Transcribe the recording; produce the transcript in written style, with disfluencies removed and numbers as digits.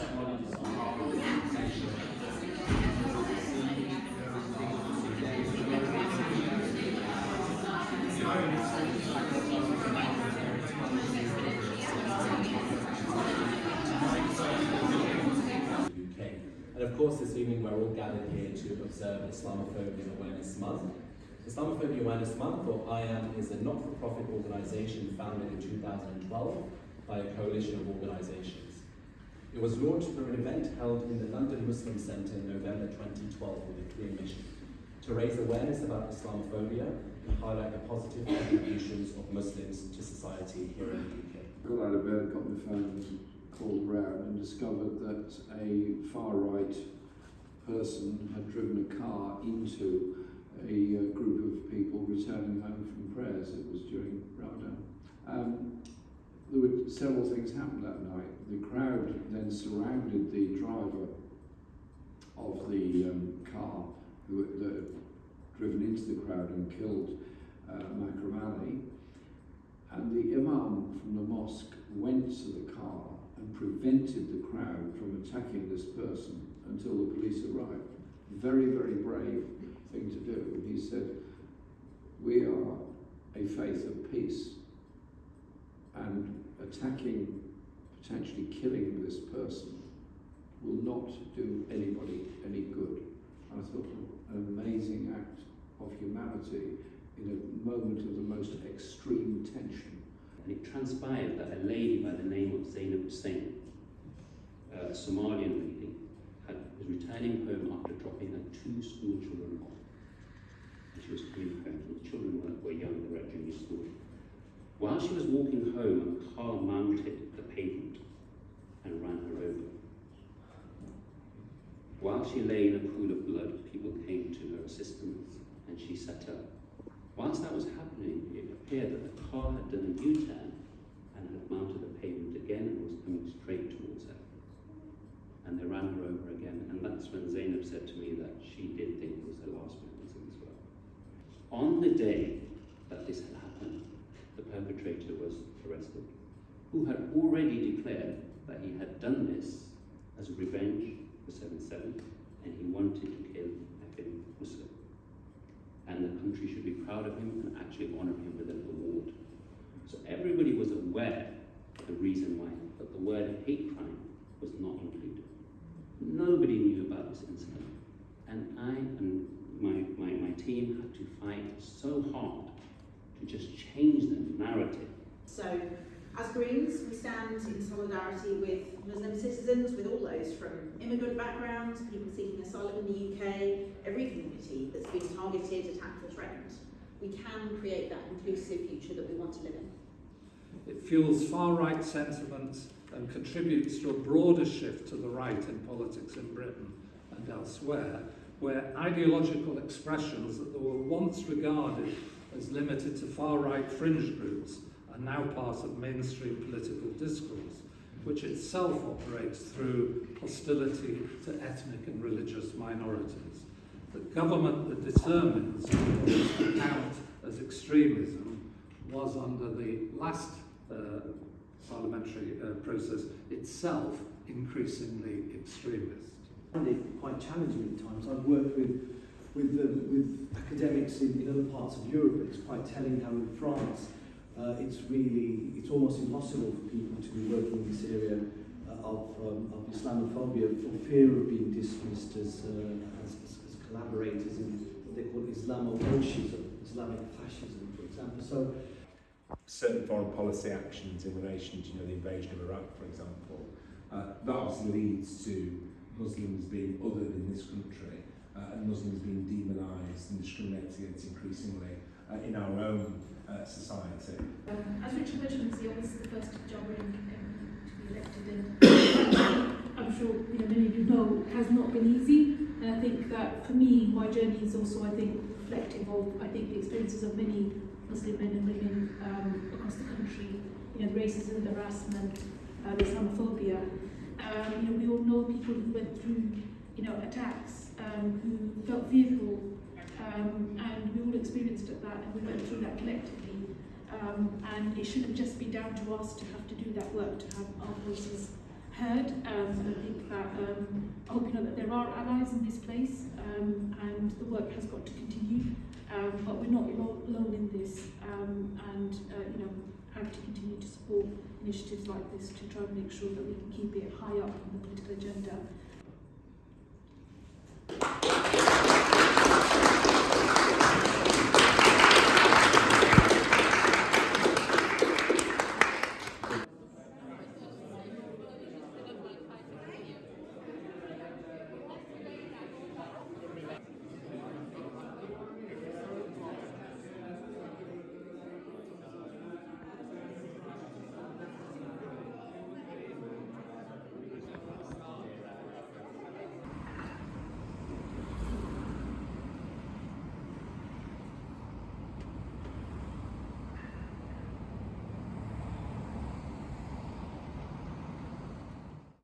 And of course, this evening we're all gathered here to observe Islamophobia Awareness Month. Islamophobia Awareness Month, or IAM, is a not-for-profit organisation founded in 2012 by a coalition of organisations. It was launched through an event held in the London Muslim Centre in November 2012 with a clear mission: to raise awareness about Islamophobia and highlight the positive contributions of Muslims to society here in the UK. I got out of bed, got my phone, called round and discovered that a far-right person had driven a car into a group of people returning home from prayers. It was during Ramadan. There were several things happened that night. The crowd then surrounded the driver of the car who had driven into the crowd and killed Makram Ali. And the imam from the mosque went to the car and prevented the crowd from attacking this person until the police arrived. Very, very brave thing to do. He said, "We are a faith of peace, and attacking, potentially killing this person will not do anybody any good." And I thought, an amazing act of humanity in a moment of the most extreme tension. And it transpired that a lady by the name of Zainab Hussain, a Somalian lady, was returning home after dropping her 2 school children off. And she was coming home. The children were young, they were at junior school. While she was walking home, a car mounted the pavement and ran her over. While she lay in a pool of blood, people came to her assistance and she sat up. Whilst that was happening, it appeared that the car had done a U-turn and had mounted the pavement again and was coming straight towards her. And they ran her over again, and that's when Zainab said to me that she did think it was her last pregnancy as well. On the day that this had happened, the perpetrator was arrested, who had already declared that he had done this as revenge for 7/7, and he wanted to kill every Muslim. And the country should be proud of him and actually honour him with an award. So everybody was aware of the reason why, but the word hate crime was not included. Nobody knew about this incident. And I and my team had to fight so hard to just change the narrative. So, as Greens, we stand in solidarity with Muslim citizens, with all those from immigrant backgrounds, people seeking asylum in the UK, every community that's been targeted, attacked or threatened. We can create that inclusive future that we want to live in. It fuels far-right sentiment and contributes to a broader shift to the right in politics in Britain and elsewhere, where ideological expressions that were once regarded as limited to far-right fringe groups are now part of mainstream political discourse, which itself operates through hostility to ethnic and religious minorities. The government that determines what is count as extremism was, under the last parliamentary process, itself increasingly extremist. I find it quite challenging at times. I've worked with academics in other parts of Europe, and it's quite telling how in France it's almost impossible for people to be working in this area of Islamophobia for fear of being dismissed as collaborators in what they call Islamofascism, Islamic fascism, for example. So certain foreign policy actions in relation to the invasion of Iraq, for example, that obviously leads to Muslims being othered in this country and Muslims being demonised and discriminated against increasingly in our own society. As Richard mentioned, it's always the first job to be elected, and I'm sure many of you know it has not been easy. And I think that for me, my journey is also, I think, reflective of the experiences of many Muslim men and women across the country. The racism, the harassment, the Islamophobia. We all know people who went through attacks, who felt fearful, and we all experienced that, and we went through that collectively. And it shouldn't just be down to us to have to do that work, to have our voices heard, and I think that I hope you know that there are allies in this place, and the work has got to continue, but we're not alone in this, and you know, have to continue to support initiatives like this to try and make sure that we can keep it high up on the political agenda